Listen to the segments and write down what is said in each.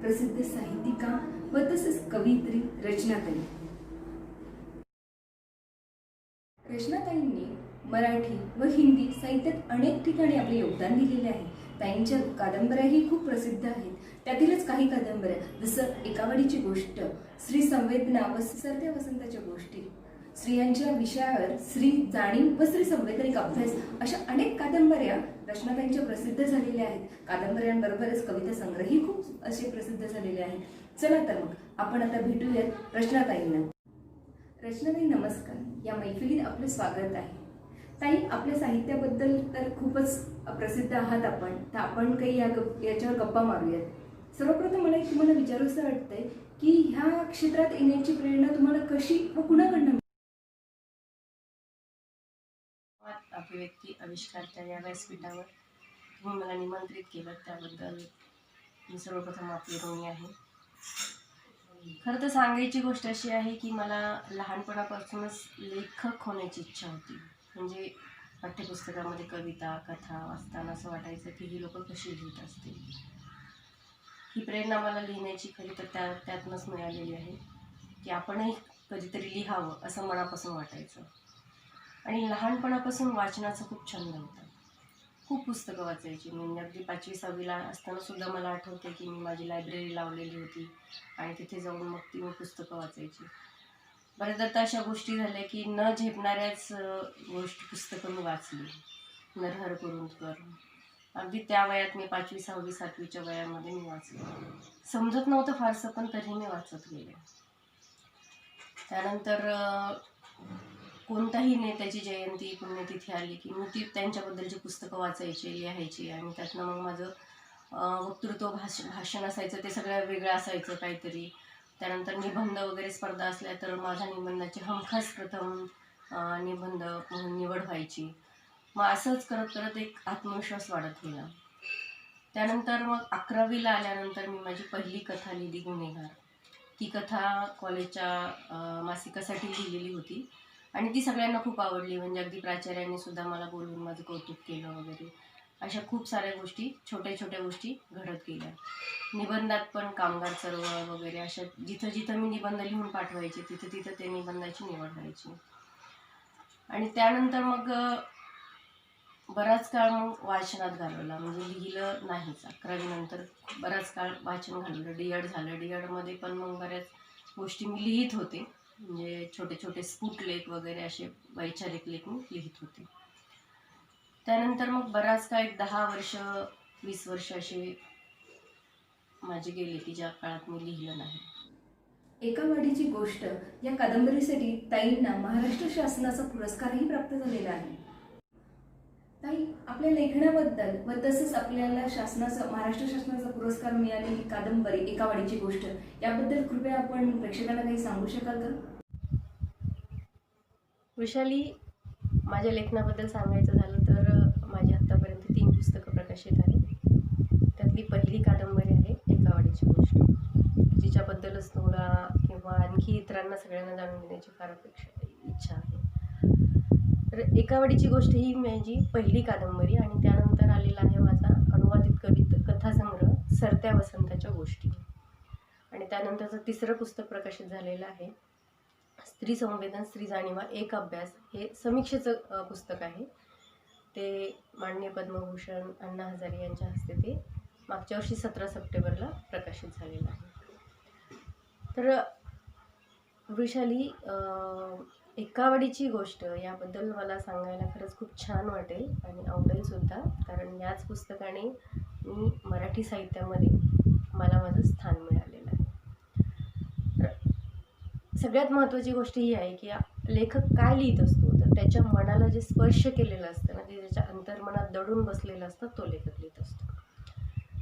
प्रसिद्ध साहित्यिका व तसेच कवयित्री रचनाताई. रचनाताईंनी मराठी व हिंदी साहित्यात अनेक ठिकाणी आपले योगदान दिलेले आहे. ताईंच्या कादंबऱ्याही खूप प्रसिद्ध आहेत. त्यातीलच काही कादंबऱ्या जसं एकावडीची गोष्ट, श्री संवेदना व सरत्या वसंताच्या गोष्टी, स्त्रियांच्या विषयावर श्री जाणीव व श्री संवैधानिक अभ्यास अशा अनेक कादंबऱ्या रचनाताईंच्या प्रसिद्ध झालेल्या आहेत. कादंबऱ्यांबरोबरच कविता संग्रहही खूप असे प्रसिद्ध झालेले आहेत. चला तर मग आपण आता भेटूयात रचनाताईंना. रचनाताई नमस्कार. या मैफिलीत आपले स्वागत आहे. ताई, आपल्या साहित्याबद्दल तर खूपच प्रसिद्ध आहात आपण, तर आपण काही याच्यावर गप्पा मारूयात. सर्वप्रथम मला एक तुम्हाला विचारूसं वाटतंय की ह्या क्षेत्रात येण्याची प्रेरणा तुम्हाला कशी व कुणाकडनं? अभिव्यक्ती आविष्कारच्या या व्यासपीठावर तुम्ही मला निमंत्रित केलं त्याबद्दल मी सर्वप्रथम आपले ऋणी आहे. खरं तर सांगायची गोष्ट अशी आहे की मला लहानपणापासूनच लेखक होण्याची इच्छा होती. म्हणजे पाठ्यपुस्तकामध्ये कविता कथा वाचताना असं वाटायचं की ही लोक कशी लिहित असतील. ही प्रेरणा मला लिहिण्याची खरी तर त्यातनंच मिळालेली आहे की आपणही कधीतरी लिहावं असं मनापासून वाटायचं. आणि लहानपणापासून वाचनाचा खूप छंद होता. खूप पुस्तकं वाचायची. मी अगदी 5वी-6वीला असताना सुद्धा मला आठवते की मी माझी लायब्ररी लावलेली होती आणि तिथे जाऊन मग ती मी पुस्तकं वाचायची. बऱ्याचदा तर अशा गोष्टी झाल्या की न झेपणाऱ्याच पुस्तकं मी वाचली. नरहर कुरुंदकर अगदी त्या वयात मी 5वी 6वी 7वीच्या वयामध्ये मी वाचलं. समजत नव्हतं फारसं पण तरी मी वाचत गेले. त्यानंतर कोणताही नेत्याची जयंती पुण्यतिथी आली की मी ती त्यांच्याबद्दलची पुस्तकं वाचायची लिहायची आणि त्यातनं मग माझं वक्तृत्व भाषण असायचं ते सगळं वेगळं असायचं काहीतरी. त्यानंतर निबंध वगैरे स्पर्धा असल्या तर माझ्या निबंधाची हमखास प्रथम निबंध म्हणून निवड व्हायची. मग असंच करत करत एक आत्मविश्वास वाढत गेला. त्यानंतर मग 11वीला आल्यानंतर मी माझी पहिली कथा लिहिली गुन्हेगार. ती कथा कॉलेजच्या मासिकासाठी लिहिलेली होती आणि ती सगळ्यांना खूप आवडली. म्हणजे अगदी प्राचार्यांनी सुद्धा मला बोलवून माझं कौतुक केलं वगैरे. अशा खूप साऱ्या गोष्टी छोट्या छोट्या गोष्टी घडत गेल्या. निबंधात पण कामगार चळवळ वगैरे अशा जिथं जिथं मी निबंध लिहून पाठवायचे तिथं तिथं ते निबंधाची निवड व्हायची. आणि त्यानंतर मग बराच काळ मग वाचनात घालवला. म्हणजे लिहिलं नाहीच. 11वी नंतर बराच काळ वाचन घालवलं. डी.एड झालं. डी.एडमध्ये पण मग बऱ्याच गोष्टी मी लिहित होते. म्हणजे छोटे छोटे स्फुटलेख वगैरे असे वैचारिक लेख मी लिहित होते. त्यानंतर मग बराच काळ 10 वर्ष 20 वर्ष असे माझे गेले की ज्या काळात मी लिहिलं नाही. एकावडीची गोष्ट या कादंबरीसाठी ताईंना महाराष्ट्र शासनाचा पुरस्कारही प्राप्त झालेला आहे. ताई, आपल्या लेखनाबद्दल व तसंच आपल्याला महाराष्ट्र शासनाचा पुरस्कार मिळालेली कादंबरी एकावडीची गोष्ट याबद्दल कृपया आपण प्रेक्षकांना काही सांगू शकाल का? वैशाली, माझ्या लेखनाबद्दल सांगायचं झालं तर माझी आत्तापर्यंत 3 पुस्तकं प्रकाशित आहेत. त्यातली पहिली कादंबरी आहे एकावडीची गोष्ट, जिच्याबद्दलच तुला किंवा आणखी इतरांना सगळ्यांना जाणून घेण्याची फार इच्छा आहे. तर एकावडीची गोष्ट ही माझी पहिली कादंबरी आणि त्यानंतर आलेला आहे माझा अनुवादित कथासंग्रह सरत्या वसंताच्या गोष्टी. आणि त्यानंतरचं तिसरं पुस्तक प्रकाशित झालेलं आहे स्त्री संवेदन स्त्री जाणीवा एक अभ्यास. हे समीक्षेचं पुस्तक आहे. ते माननीय पद्मभूषण अण्णा हजारे यांच्या हस्ते ते मागच्या वर्षी 17 सप्टेंबरला प्रकाशित झालेलं आहे. तर वृषाली, एकावडीची गोष्ट याबद्दल मला सांगायला खरंच खूप छान वाटेल आणि आवडेलसुद्धा, कारण याच पुस्तकाने मी मराठी साहित्यामध्ये मला माझं स्थान मिळालेलं आहे. तर सगळ्यात महत्त्वाची गोष्ट ही आहे की लेखक काय लिहित असतो तर त्याच्या मनाला जे स्पर्श केलेलं असतं ना, ते त्याच्या अंतर्मनात दडून बसलेलं असतं, तो लेखक लिहित असतो.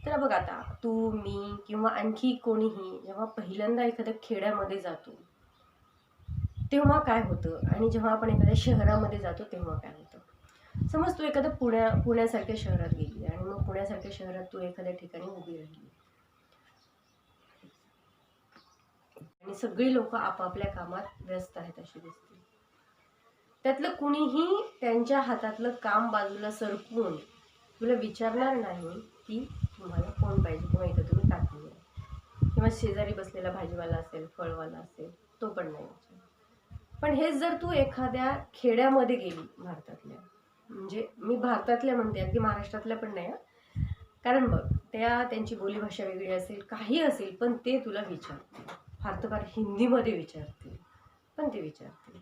तर बघ, आता तू मी किंवा आणखी कोणीही जेव्हा पहिल्यांदा एखाद्या खेड्यामध्ये जातो तेव्हा काय होतं आणि जेव्हा आपण एखाद्या शहरामध्ये जातो तेव्हा काय होतं. समज तू एखाद्या पुण्यासारख्या शहरात गेली आणि मग पुण्यासारख्या शहरात तू एखाद्या ठिकाणी उभी राहिली आणि सगळी लोक आपापल्या कामात व्यस्त आहेत अशी दिसते. त्यातलं कुणीही त्यांच्या हातातलं काम बाजूला सरकवून तुला विचारणार नाही की तुम्हाला कोण पाहिजे किंवा इथं तुम्ही का थांबले. किंवा शेजारी बसलेला भाजीवाला असेल, फळवाला असेल, तो पण नाही विचारत. पण हेच जर तू एखाद्या खेड्यामध्ये गेली भारतातल्या, म्हणजे मी भारतातल्या म्हणते, अगदी महाराष्ट्रातल्या पण नाही, कारण बघ त्यांची बोलीभाषा वेगळी असेल, काही असेल, पण ते तुला विचारतील, फार तर फार हिंदीमध्ये विचारतील, पण ते विचारतील.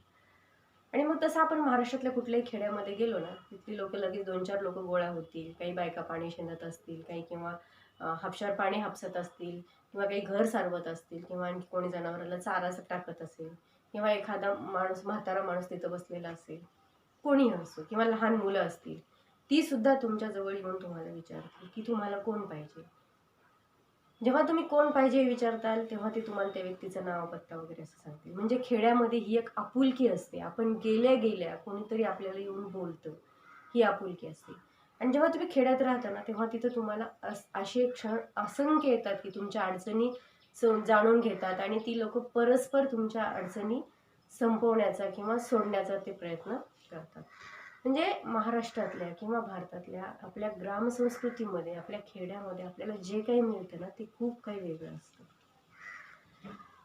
आणि मग तसं आपण महाराष्ट्रातल्या कुठल्याही खेड्यामध्ये गेलो ना, तिथली लोक लगेच 2-4 लोक गोळा होतील, काही बायका पाणी शेणत असतील, काही किंवा हापशावर पाणी हापसत असतील, किंवा काही घर सारवत असतील, किंवा आणखी कोणी जनावराला चारा टाकत असेल, किंवा एखादा माणूस, म्हातारा माणूस तिथं बसलेला असेल, कोणी असो, किंवा लहान मुलं असतील, ती सुद्धा तुमच्या जवळ येऊन तुम्हाला विचारतील की तुम्हाला कोण पाहिजे. जेव्हा तुम्ही कोण पाहिजे विचारताल तेव्हा ते तुम्हाला त्या व्यक्तीचं नाव, पत्ता वगैरे असं सांगतील. म्हणजे खेड्यामध्ये ही एक आपुलकी असते. आपण गेल्या गेल्या कोणीतरी आपल्याला येऊन बोलतं, ही आपुलकी असते. आणि जेव्हा तुम्ही खेड्यात राहता ना, तेव्हा तिथं तुम्हाला असे क्षण असंख्य येतात की तुमच्या अडचणी जाणून घेतात, आणि ती लोक परस्पर तुमच्या अडचणी संपवण्याचा किंवा सोडण्याचा ते प्रयत्न करतात. म्हणजे महाराष्ट्रातल्या किंवा भारतातल्या आपल्या ग्रामसंस्कृतीमध्ये, आपल्या खेड्यामध्ये आपल्याला जे काही मिळतं ना, ते खूप काही वेगळं असतं.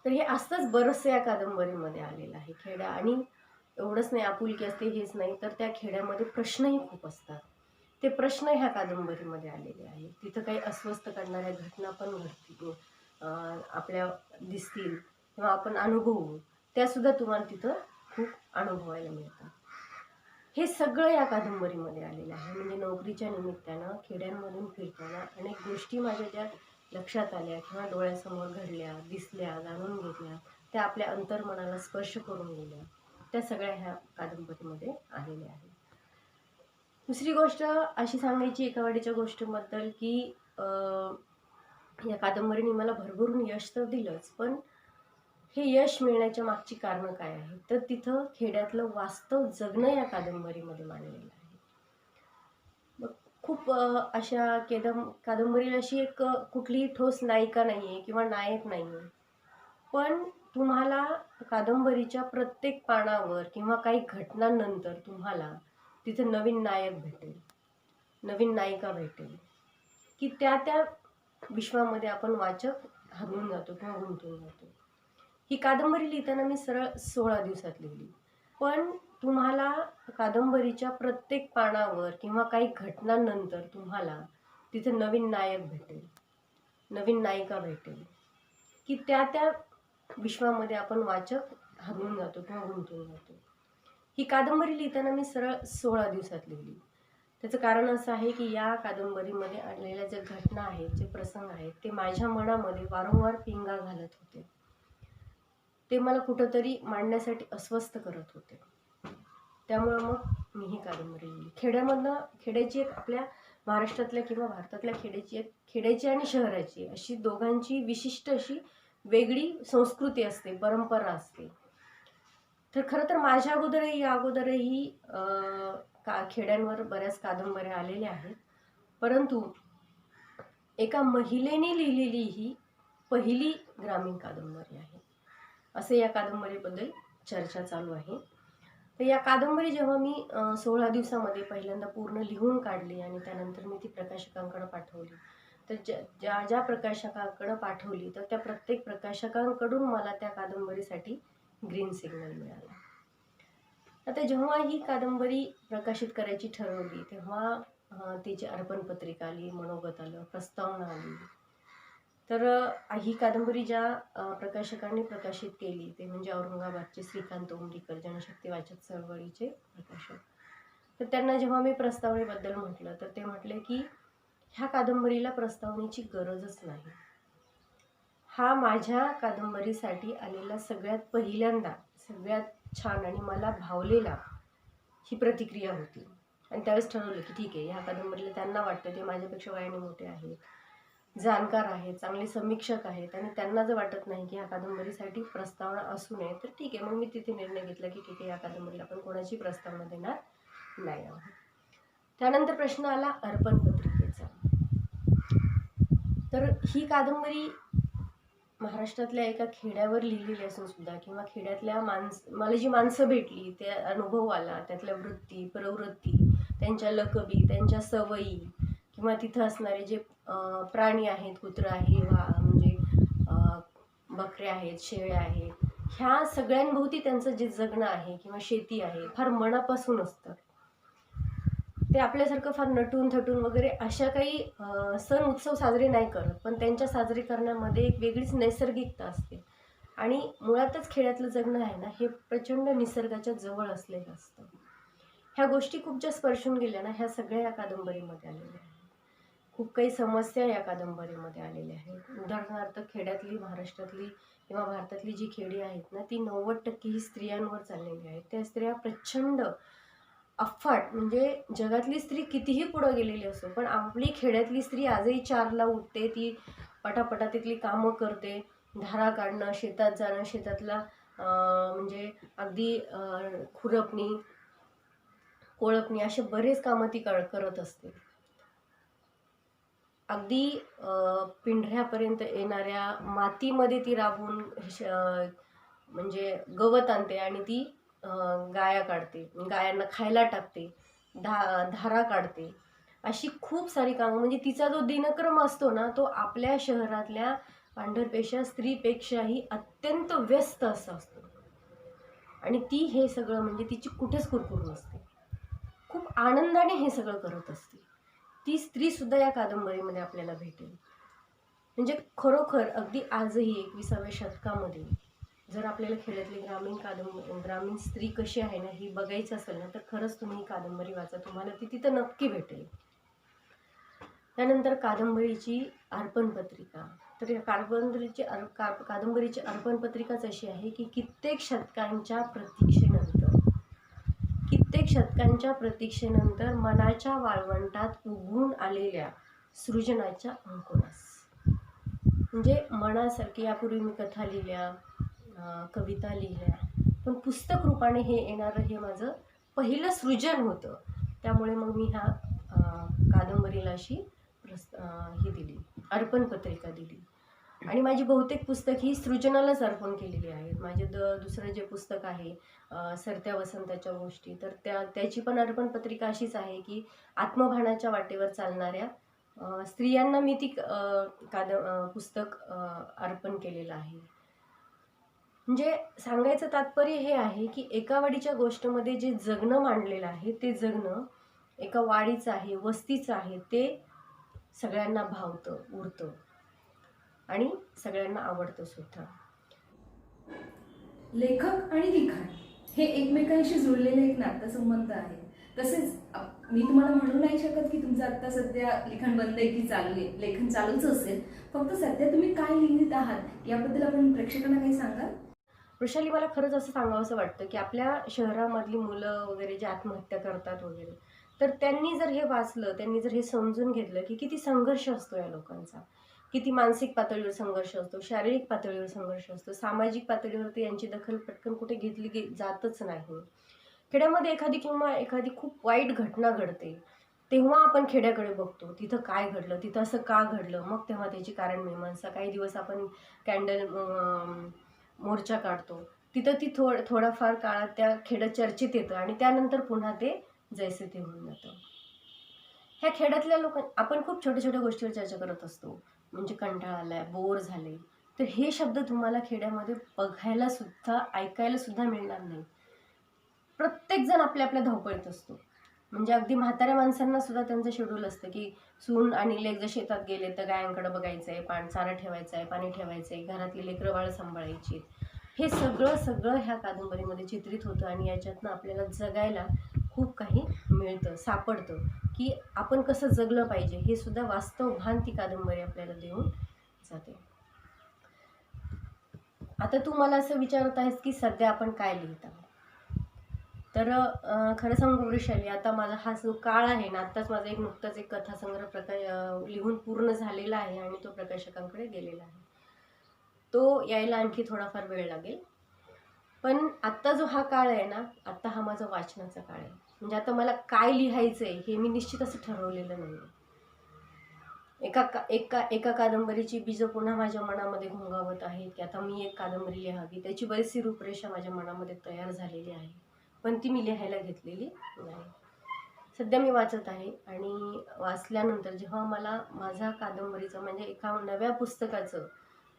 तर हे असतंच बरंचसं या कादंबरीमध्ये आलेलं आहे. खेड्या, आणि एवढंच नाही आपुलकी असते हेच नाही, तर त्या खेड्यामध्ये प्रश्नही खूप असतात. ते प्रश्न ह्या कादंबरीमध्ये आलेले आहेत. तिथं काही अस्वस्थ करणाऱ्या घटना पण घडतील, आपल्या दिसतील किंवा आपण अनुभवू, त्यासुद्धा तुम्हाला तिथं खूप अनुभवायला मिळतात. हे सगळं या कादंबरीमध्ये आलेलं आहे. म्हणजे नोकरीच्या निमित्तानं खेड्यांमधून फिरताना अनेक गोष्टी माझ्या ज्या लक्षात आल्या किंवा डोळ्यासमोर घडल्या, दिसल्या, जाणून घेतल्या, त्या आपल्या अंतर्मनाला स्पर्श करून गेल्या, त्या सगळ्या ह्या कादंबरीमध्ये आलेल्या आहेत. दुसरी गोष्ट अशी सांगायची एकावाडीच्या गोष्टीबद्दल की या कादंबरीने मला भरभरून यश तर दिलंच, पण हे यश मिळण्याच्या मागची कारणं काय आहेत, तर तिथं खेड्यातलं वास्तव जगणं या कादंबरीमध्ये मांडलेलं आहे. मग खूप अशा कादंबरीला अशी एक कुठलीही ठोस नायिका नाही आहे किंवा नायक नाही आहे, पण तुम्हाला कादंबरीच्या प्रत्येक पानावर किंवा काही घटनांनंतर तुम्हाला तिथे नवीन नायक भेटेल, नवीन नायिका भेटेल, की त्या विश्वामध्ये आपण वाचक हरवून जातो किंवा गुंतून जातो. ही कादंबरी लिहिताना मी सरळ 16 दिवसात लिहिली, पण तुम्हाला कादंबरीच्या प्रत्येक पानावर किंवा काही घटनांनंतर तुम्हाला तिथे नवीन नायक भेटेल, नवीन नायिका भेटेल, की त्या विश्वामध्ये आपण वाचक हरवून जातो किंवा गुंतून जातो. ही कादंबरी लिहिताना मी सरळ 16 दिवसात लिहिली. त्याचं कारण असं आहे की या कादंबरीमध्ये आणलेल्या ज्या घटना आहेत, जे प्रसंग आहेत, ते माझ्या मनामध्ये वारंवार पिंगा घालत होते. ते मला कुठंतरी मांडण्यासाठी अस्वस्थ करत होते. त्यामुळं मग मी ही कादंबरी लिहिली. खेड्याची एक, आपल्या महाराष्ट्रातल्या किंवा भारतातल्या खेड्याची आणि शहराची अशी दोघांची विशिष्ट अशी वेगळी संस्कृती असते, परंपरा असते. तर खरं तर माझ्या अगोदरही खेड्यांवर बऱ्याच कादंबऱ्या आलेल्या आहेत, परंतु एका महिलेने लिहिलेली ही पहिली ग्रामीण कादंबरी आहे, असे या कादंबरीबद्दल चर्चा चालू आहे. तर या कादंबरी जेव्हा मी 16 दिवसामध्ये पहिल्यांदा पूर्ण लिहून काढली आणि त्यानंतर मी ती प्रकाशकांकडे पाठवली, तर ज्या प्रकाशकांकडे पाठवली, तर त्या प्रत्येक प्रकाशकांकडून मला त्या कादंबरीसाठी ग्रीन सिग्नल मिळाला. आता जेव्हा ही कादंबरी प्रकाशित करायची ठरवली, तेव्हा तिची अर्पण पत्रिका आली, मनोगत आलं, प्रस्तावना आली. तर ही कादंबरी ज्या प्रकाशकांनी प्रकाशित केली ते म्हणजे औरंगाबादचे श्रीकांत उमरीकर, जनशक्ती वाचक चळवळीचे प्रकाशक. तर त्यांना जेव्हा मी प्रस्तावनेबद्दल म्हटलं, तर ते म्हटले की ह्या कादंबरीला प्रस्तावनेची गरजच नाही. हा माझ्या कादंबरीसाठी आलेला सगळ्यात पहिल्यांदा, सगळ्यात छान आणि मला भावलेला ही प्रतिक्रिया होती. आणि त्यावेळेस ठरवलं की ठीक आहे, ह्या कादंबरीला त्यांना वाटतं, ते माझ्यापेक्षा वयाने मोठे आहेत, जाणकार आहेत, चांगले समीक्षक आहेत, आणि त्यांना जर वाटत नाही की ह्या कादंबरीसाठी प्रस्तावना असू नये, तर ठीक आहे. मग मी तिथे निर्णय घेतला की ठीक आहे, या कादंबरीला आपण कोणाची प्रस्तावना देणार नाही आहोत. त्यानंतर प्रश्न आला अर्पण पत्रिकेचा. तर ही कादंबरी महाराष्ट्रातल्या एका खेड्यावर लिहिलेली असून सुद्धा, किंवा खेड्यातल्या मला जी माणसं भेटली, ते अनुभव आला, त्यातल्या वृत्ती, प्रवृत्ती, त्यांच्या लकबी, त्यांच्या सवयी, किंवा तिथं असणारे जे प्राणी आहेत, कुत्रं आहे, म्हणजे बकऱ्या आहेत, शेळ्या आहेत, ह्या सगळ्यांभोवती त्यांचं जे जगणं आहे किंवा शेती आहे फार मनापासून असतं. ते आपल्यासारखं फार नटून थटून वगैरे अशा काही सण उत्सव साजरे नाही करत, पण त्यांच्या साजरे करण्यामध्ये एक वेगळीच नैसर्गिकता असते. आणि मुळातच खेड्यातलं जगणं आहे ना, हे प्रचंड निसर्गाच्या जवळ असलेलं असतं. ह्या गोष्टी खूप ज्या स्पर्शून गेल्या ना, ह्या सगळ्या या कादंबरीमध्ये आलेल्या आहेत. खूप काही समस्या या कादंबरीमध्ये आलेल्या आहेत. उदाहरणार्थ खेड्यातली, महाराष्ट्रातली किंवा भारतातली जी खेडी आहेत ना, ती 90% ही स्त्रियांवर चाललेली आहेत. त्या स्त्रिया प्रचंड अफाट, म्हणजे जगातली स्त्री कितीही पुढं गेलेली असो, पण आपली खेड्यातली स्त्री आजही 4ला उठते, ती पटापटा तिथली कामं करते, धारा काढणं, शेतात जाणं, शेतातला म्हणजे अगदी खुरपणी, कोळपणी असे बरेच कामं ती करत असते. अगदी पिंढऱ्यापर्यंत येणाऱ्या मातीमध्ये ती राबून म्हणजे गवत आणते आणि ती गाया काढते, गायांना खायला टाकते, धारा काढते, अशी खूप सारी कामं. म्हणजे तिचा जो दिनक्रम असतो ना, तो आपल्या शहरातल्या पांढरपेशा स्त्रीपेक्षाही अत्यंत व्यस्त असा असतो. आणि ती हे सगळं म्हणजे तिची कुठेच कुरकुर नसते, खूप आनंदाने हे सगळं करत असते. ती स्त्रीसुद्धा या कादंबरीमध्ये आपल्याला भेटेल. म्हणजे खरोखर अगदी आजही 21व्या शतकामध्ये जर आपल्याला खेड्यातली ग्रामीण स्त्री कशी आहे ना, ही बघायची असेल ना, तर खरंच तुम्ही ही कादंबरी वाचा, तुम्हाला ती तिथं नक्की भेटेल. त्यानंतर कादंबरीची अर्पणपत्रिका. तर या कादंबरीची अर्पणपत्रिकाच अशी आहे की कित्येक शतकांच्या प्रतीक्षेनंतर मनाच्या वाळवंटात उगवून आलेल्या सृजनाच्या अंकुरास. म्हणजे मनासारखी यापूर्वी मी कथा लिहिल्या, कविता लिहिल्या, पण पुस्तक रूपाने हे येणारं हे माझं पहिलं सृजन होतं. त्यामुळे मग मी ह्या कादंबरीला अशी ही दिली, अर्पणपत्रिका दिली. आणि माझी बहुतेक पुस्तक ही सृजनालाच अर्पण केलेली आहेत. माझे दुसरं जे पुस्तक आहे सरत्या वसंताच्या गोष्टी, तर त्याची पण अर्पणपत्रिका अशीच आहे की आत्मभानाच्या वाटेवर चालणाऱ्या स्त्रियांना मी ती पुस्तक अर्पण केलेलं आहे. म्हणजे सांगायचं तात्पर्य हे आहे की एका वाडीच्या गोष्टीमध्ये जे जगणं मांडलेलं आहे, ते जगणं एका वाडीचं आहे, वस्तीचं आहे, ते सगळ्यांना भावतं, उरतं आणि सगळ्यांना आवडतं सुद्धा. लेखक आणि लिखाण हे एकमेकांशी जुळलेले एक नातेसंबंध आहे. तसेच मी तुम्हाला म्हणू नाही शकत की तुमचं आत्ता सध्या लिखाण बंद आहे की चालू आहे. लेखन चालूच असेल, फक्त सध्या तुम्ही काय लिहित आहात याबद्दल आपण प्रेक्षकांना काही सांगाल? वृषाली, मला खरंच असं सांगावंसं वाटतं की आपल्या शहरामधली मुलं वगैरे जे आत्महत्या करतात वगैरे, तर त्यांनी जर हे वाचलं, त्यांनी जर हे समजून घेतलं की किती संघर्ष असतो या लोकांचा, किती मानसिक पातळीवर संघर्ष असतो, शारीरिक पातळीवर संघर्ष असतो, सामाजिक पातळीवरती यांची दखल पटकन कुठे घेतली जातच नाही. खेड्यामध्ये एखादी खूप वाईट घटना घडते, तेव्हा आपण खेड्याकडे बघतो, तिथं काय घडलं, तिथं असं का घडलं, मग तेव्हा त्याची कारणमीमांसा. काही दिवस आपण कॅन्डल मोर्चा काढतो, तिथं ती थोडाफार काळात त्या खेड्यात चर्चेत येतं आणि त्यानंतर पुन्हा ते जैसे ते होऊन जातं. ह्या खेड्यातल्या आपण खूप छोट्या छोट्या गोष्टीवर चर्चा करत असतो, म्हणजे कंटाळा आलाय, बोर झाले, तर हे शब्द तुम्हाला खेड्यामध्ये बघायला सुद्धा, ऐकायला सुद्धा मिळणार नाही. प्रत्येकजण आपल्या आपल्या धावपळीत असतो. म्हणजे अगदी म्हाताऱ्या माणसांना सुद्धा त्यांचं शेड्यूल असतं की सून आणि लेक जर शेतात गेले तर गायांकडे बघायचं आहे, चारा ठेवायचा आहे, पाणी ठेवायचं आहे, घरातली लेकरं बाळ सांभाळायची. हे सगळं ह्या कादंबरीमध्ये चित्रित होतं आणि याच्यातनं आपल्याला जगायला खूप काही मिळतं, सापडतं की आपण कसं जगलं पाहिजे हे सुद्धा वास्तव भान ती कादंबरी आपल्याला देऊन जाते. आता तू मला असं विचारत आहेस की सध्या आपण काय लिहित आहोत. तर खरं सांगू वृषाली, आता माझा हा जो काळ आहे ना, आत्ताच माझा नुकताच एक कथासंग्रह लिहून पूर्ण झालेला आहे आणि तो प्रकाशकांकडे गेलेला आहे. तो यायला आणखी थोडाफार वेळ लागेल. पण आत्ता जो हा काळ आहे ना, आत्ता हा माझा वाचनाचा काळ आहे. म्हणजे आता मला काय लिहायचं आहे हे मी निश्चित असं ठरवलेलं नाही. एका कादंबरीची बीजं पुन्हा माझ्या मनामध्ये घोंगावत आहेत की आता मी एक कादंबरी लिहावी. त्याची बरीचशी रूपरेषा माझ्या मनामध्ये तयार झालेली आहे, पण ती मी लिहायला घेतलेली नाही. सध्या मी वाचत आहे आणि वाचल्यानंतर जेव्हा मला माझ्या कादंबरीचं म्हणजे एका नव्या पुस्तकाचं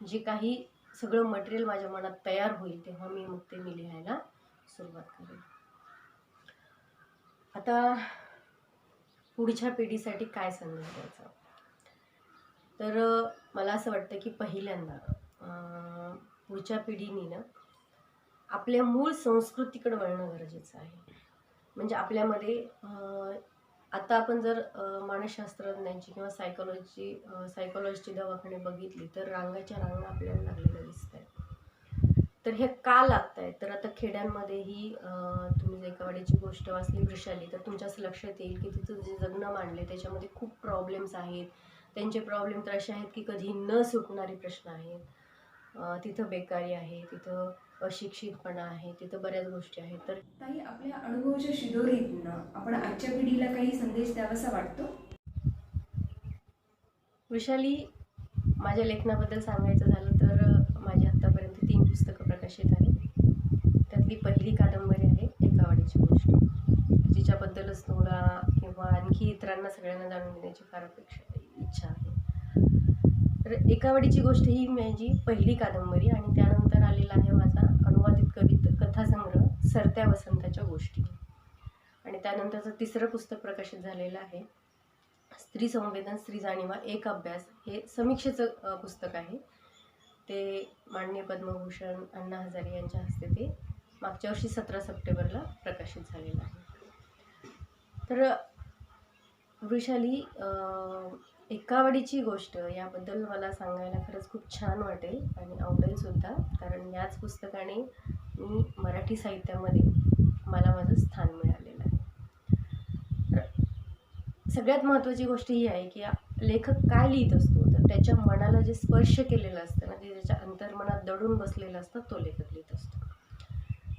जे काही सगळं मटेरियल माझ्या मनात तयार होईल तेव्हा मी मग ते मी लिहायला सुरुवात करेन. आता पुढच्या पिढीसाठी काय संदेश द्यायचा, तर मला असं वाटतं की पहिल्यांदा पुढच्या पिढीने ना आपल्या मूळ संस्कृतीकडे वळणं गरजेचं आहे. म्हणजे आपल्यामध्ये आता आपण जर मानसशास्त्रज्ञांची किंवा सायकोलॉजीची दवाखाने बघितली तर रांगाच्या रांगा आपल्याला लागलेल्या दिसत आहेत. तर हे का लागत आहेत, तर आता खेड्यांमध्येही तुम्ही जर एका वाडीची गोष्ट वाचली वृषाली, तर तुमच्या असं लक्षात येईल की तिथं जे जगणं मांडले त्याच्यामध्ये खूप प्रॉब्लेम्स आहेत. त्यांचे प्रॉब्लेम तर असे आहेत की कधी न सुटणारे प्रश्न आहेत. तिथं बेकारी आहे, तिथं अशिक्षितपणा आहे, तिथं बऱ्याच गोष्टी आहेत. तर ताई, आपल्या अनुभवाच्या शिदोरीतनं आपण आजच्या पिढीला काही संदेश द्यावासा वाटतो? वृषाली, माझ्या लेखनाबद्दल सांगायचं झालं तर माझी आत्तापर्यंत 3 पुस्तकं प्रकाशित आहेत. त्यातली पहिली कादंबरी आहे एका वाडीची गोष्ट, जिच्याबद्दलच तुला किंवा आणखी इतरांना सगळ्यांना जाणून घेण्याची फार इच्छा आहे. तर एका वाडीची गोष्ट ही माझी पहिली कादंबरी आणि त्यानंतर आलेला आहे माझा अनुवादित कथासंग्रह सरत्या वसंताच्या गोष्टी. आणि त्यानंतरचं तिसरं पुस्तक प्रकाशित झालेलं आहे स्त्री संवेदन स्त्री जाणीवा एक अभ्यास. हे समीक्षेचं पुस्तक आहे. ते माननीय पद्मभूषण अण्णा हजारे यांच्या हस्ते ते मागच्या वर्षी 17 सप्टेंबरला प्रकाशित झालेलं आहे. तर वृषाली, एका वाडीची गोष्ट याबद्दल मला सांगायला खरंच खूप छान वाटेल आणि आवडेल सुद्धा, कारण याच पुस्तकाने मी मराठी साहित्यामध्ये मला माझं स्थान मिळालेलं आहे. तर सगळ्यात महत्त्वाची गोष्ट ही आहे की लेखक काय लिहित असतो, तर त्याच्या मनाला जे स्पर्श केलेलं असतं ना, ते त्याच्या अंतर्मनात दडून बसलेलं असतं, तो लेखक लिहित असतो.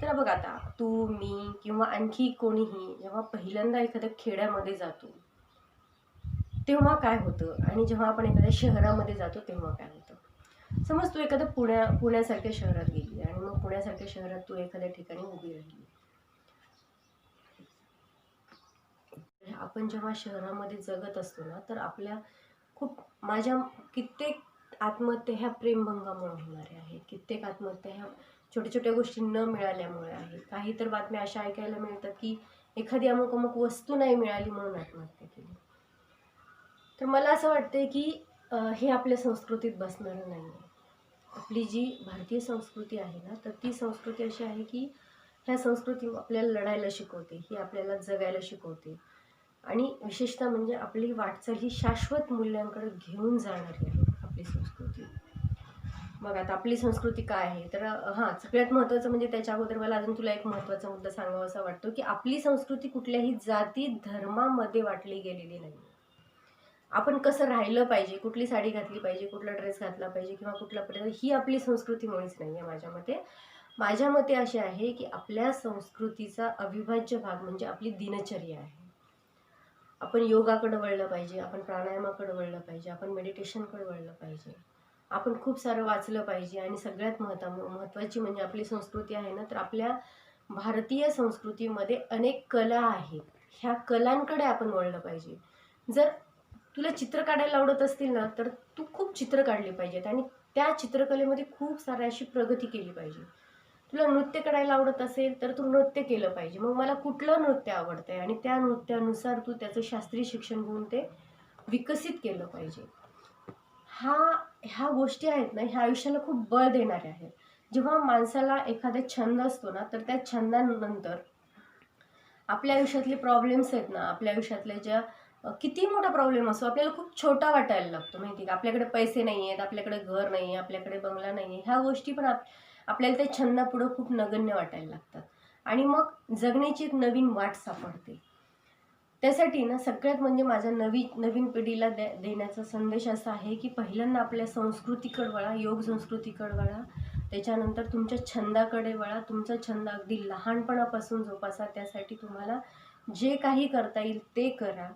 तर बघ, आता तू, मी किंवा आणखी कोणीही जेव्हा पहिल्यांदा एखाद्या खेड्यामध्ये जातो तेव्हा काय होतं आणि जेव्हा आपण एखाद्या शहरामध्ये जातो तेव्हा काय होतं. समज तू एखाद्या पुण्यासारख्या शहरात गेली आणि मग पुण्यासारख्या शहरात तू एखाद्या ठिकाणी उभी राहिली. आपण जेव्हा शहरामध्ये जगत असतो ना, तर आपल्या माझ्या कित्येक आत्महत्या ह्या प्रेमभंगामुळे होणाऱ्या आहेत. कित्येक आत्महत्या ह्या छोट्या छोट्या गोष्टी न मिळाल्यामुळे आहेत. काही तर बातम्या अशा ऐकायला मिळतात की एखादी अमुक वस्तू नाही मिळाली म्हणून आत्महत्या केली. तर मला असं वाटतंय की हे आपल्या संस्कृतीत बसणारं नाही आहे. आपली जी भारतीय संस्कृती आहे ना, तर ती संस्कृती अशी आहे की ह्या संस्कृती आपल्याला लढायला शिकवते, ही आपल्याला जगायला शिकवते आणि विशेषतः म्हणजे आपली वाटचाल ही शाश्वत मूल्यांकडे घेऊन जाणारी आहे आपली संस्कृती. मग आता आपली संस्कृती काय आहे, तर सगळ्यात महत्त्वाचं म्हणजे त्याच्या अगोदर मला अजून तुला एक महत्त्वाचा मुद्दा सांगावासा वाटतो की आपली संस्कृती कुठल्याही जाती धर्मामध्ये वाटली गेलेली नाही. आपण कसं राहिलं पाहिजे, कुठली साडी घातली पाहिजे, कुठला ड्रेस घातला पाहिजे किंवा कुठला पदार्थ, ही आपली संस्कृती मुळीच नाही आहे माझ्या मते. माझ्या मते असे आहे की आपल्या संस्कृतीचा अविभाज्य भाग म्हणजे आपली दिनचर्या आहे. आपण योगाकडे वळलं पाहिजे, आपण प्राणायामाकडे वळलं पाहिजे, आपण मेडिटेशनकडे वळलं पाहिजे, आपण खूप सारं वाचलं पाहिजे आणि सगळ्यात महत्त्वाची म्हणजे आपली संस्कृती आहे ना, तर आपल्या भारतीय संस्कृतीमध्ये अनेक कला आहेत. ह्या कलांकडे आपण वळलं पाहिजे. जर तुला चित्र काढायला आवडत असतील ना, तर तू खूप चित्र काढली पाहिजेत आणि त्या चित्रकलेमध्ये खूप सारी अशी प्रगती केली पाहिजे. तुला नृत्य करायला आवडत असेल तर तू नृत्य केलं पाहिजे. मग मला कुठलं नृत्य आवडतंय आणि त्या नृत्यानुसार तू त्याचं शास्त्रीय शिक्षण घेऊन ते विकसित केलं पाहिजे. ह्या गोष्टी आहेत ना, ह्या आयुष्याला खूप बळ देणाऱ्या आहेत. जेव्हा माणसाला एखादा छंद असतो ना, तर त्या छंदानंतर आपल्या आयुष्यातले प्रॉब्लेम्स आहेत ना, आपल्या आयुष्यातल्या ज्या किती मोठा प्रॉब्लेम असतो आपल्याला खूप छोटा वाटायला लागतो. माहिती का, आपल्याकडे पैसे नाही आहेत, आपल्याकडे घर नाही आहे, आपल्याकडे बंगला नाही आहे, ह्या गोष्टी पण आपल्याला त्या छंदापुढं खूप नगण्य वाटायला लागतात आणि मग जगण्याची एक नवीन वाट सापडते. त्यासाठी ना सगळ्यात म्हणजे माझ्या नवीन पिढीला देण्याचा संदेश असा आहे की पहिल्यांदा आपल्या संस्कृतीकडे वळा, योग संस्कृतीकडे वळा, त्याच्यानंतर तुमच्या छंदाकडे वळा. तुमचा छंद अगदी लहानपणापासून जोपासा. त्यासाठी तुम्हाला जे काही करता येईल ते करा.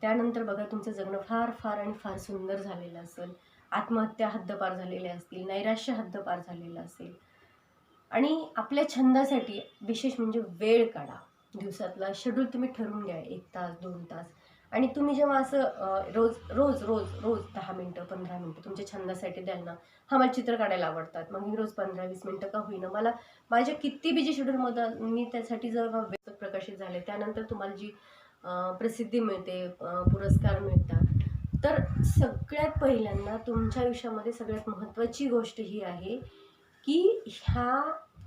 त्यानंतर बघा, तुमचं जगणं फार फार आणि फार सुंदर झालेलं असेल. आत्महत्या हद्दपार झालेल्या असतील, नैराश्य हद्दपार झालेलं असेल. आणि आपल्या छंदासाठी विशेष म्हणजे वेळ काढा. दिवसातला शेड्यूल तुम्ही ठरवून घ्या, 1 तास 2 तास आणि तुम्ही जेव्हा असं रोज रोज रोज रोज 10 मिनटं 15 मिनटं तुमच्या छंदासाठी द्याल ना, हा मला चित्र काढायला आवडतात, मग मी रोज 15-20 मिनटं का होईना, मला माझ्या किती बिजी शेड्यूलमध्ये मी त्यासाठी जर पुस्तक प्रकाशित झाले, त्यानंतर तुम्हाला जी प्रसिद्धी मिळते, पुरस्कार मिळतात, तर सगळ्यात पहिल्यांदा तुमच्या आयुष्यामध्ये सगळ्यात महत्त्वाची गोष्ट ही आहे की ह्या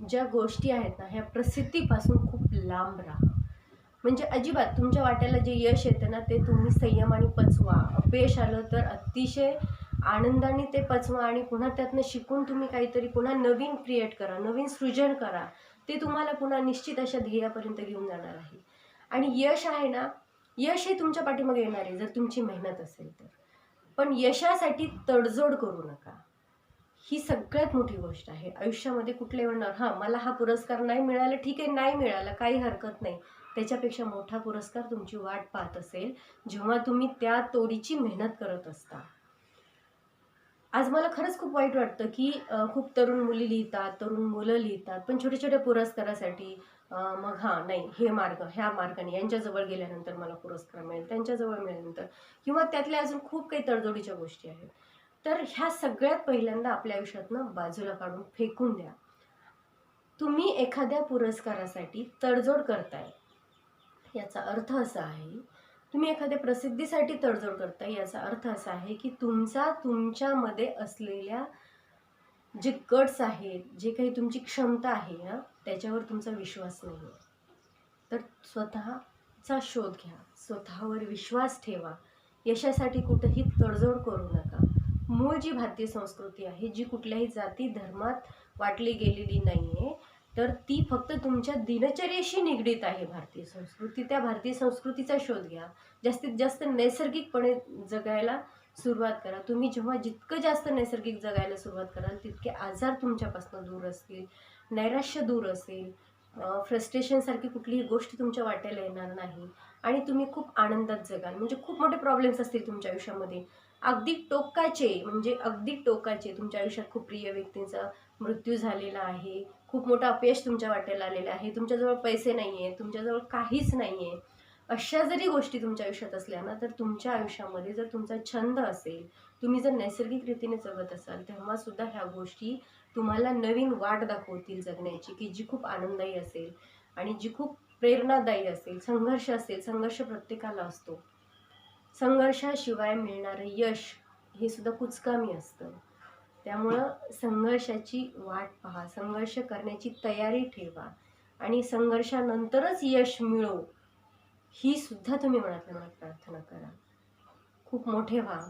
ज्या गोष्टी आहेत ना, ह्या प्रसिद्धीपासून खूप लांब राहा. म्हणजे अजिबात तुमच्या वाट्याला जे यश येतं ना, ते तुम्ही संयमाने पचवा. अपयश आलं तर अतिशय आनंदाने ते पचवा आणि पुन्हा त्यातनं शिकून तुम्ही काहीतरी पुन्हा नवीन क्रिएट करा, नवीन सृजन करा. ते तुम्हाला पुन्हा निश्चित अशा ध्येयापर्यंत घेऊन जाणार आहे. आणि यश आहे ना, यश हे तुमच्या पाठीमागे येणार आहे जर तुमची मेहनत असेल तर. पण यशासाठी तडजोड करू नका. ही सगळ्यात मोठी गोष्ट आहे आयुष्यामध्ये. कुठले म्हणणार हां मला हा पुरस्कार नाही मिळाला, ठीक आहे, नाही मिळाला, काही हरकत नाही. त्याच्यापेक्षा मोठा पुरस्कार तुमची वाट पाहत असेल जेव्हा तुम्ही त्या तोडीची मेहनत करत असता. आज मला खरंच खूप वाईट वाटतं की खूप तरुण मुली लिहितात, तरुण मुलं लिहितात, पण छोट्या छोट्या पुरस्कारासाठी मग हां नाही हे मार्ग, ह्या मार्गाने यांच्याजवळ गेल्यानंतर मला पुरस्कार मिळेल, त्यांच्याजवळ मिळाल्यानंतर, किंवा त्यातल्या अजून खूप काही तडजोडीच्या गोष्टी आहेत. तर ह्या सगळ्यात पहिल्यांदा आपल्या आयुष्यातनं बाजूला काढून फेकून द्या. तुम्ही एखाद्या पुरस्कारासाठी तडजोड करताय याचा अर्थ असा आहे, तुम्ही एखाद्या प्रसिद्धीसाठी तडजोड करताय याचा अर्थ असा आहे की तुमच्यामध्ये असलेल्या जे गट्स आहेत, जे काही तुमची क्षमता आहे ना, त्याच्यावर तुमचा विश्वास नाही आहे. तर स्वतःचा शोध घ्या, स्वतःवर विश्वास ठेवा. यशासाठी कुठेही तडजोड करू नका. मूळ जी भारतीय संस्कृती आहे, जी कुठल्याही जाती धर्मात वाटली गेलेली नाही आहे, तर ती फक्त तुमच्या दिनचर्येशी निगडीत आहे भारतीय संस्कृती. त्या भारतीय संस्कृतीचा शोध घ्या. जास्तीत जास्त नैसर्गिकपणे जगायला सुरुवात करा. तुम्ही जेव्हा जितकं जास्त नैसर्गिक जगायला सुरुवात कराल, तितके आजार तुमच्यापासून दूर असतील, नैराश्य दूर असेल, फ्रस्ट्रेशनसारखी कुठलीही गोष्ट तुमच्या वाट्याला येणार नाही आणि तुम्ही खूप आनंदात जगाल. म्हणजे खूप मोठे प्रॉब्लेम्स असतील तुमच्या आयुष्यामध्ये, अगदी टोकाचे, म्हणजे अगदी टोकाचे, तुमच्या आयुष्यात खूप प्रिय व्यक्तींचा मृत्यू झालेला आहे, खूप मोठं अपयश तुमच्या वाट्याला आलेलं आहे, तुमच्याजवळ पैसे नाही आहे, तुमच्याजवळ काहीच नाही आहे, अशा जरी गोष्टी तुमच्या आयुष्यात असल्या ना, तर तुमच्या आयुष्यामध्ये जर तुमचा छंद असेल, तुम्ही जर नैसर्गिक रीतीने जगत असाल, तेव्हा सुद्धा ह्या गोष्टी तुम्हाला नवीन वाट दाखवतील जगण्याची, की जी खूप आनंददायी असेल आणि जी खूप प्रेरणादायी असेल. संघर्ष असेल, संघर्ष प्रत्येकाला असतो. संघर्षाशिवाय मिळणारं यश हे सुद्धा कुचकामी असतं. त्यामुळं संघर्षाची वाट पहा, संघर्ष करण्याची तयारी ठेवा आणि संघर्षानंतरच यश मिळो ही सुद्धा तुम्ही मनातल्या मनात प्रार्थना करा. खूप मोठे व्हा.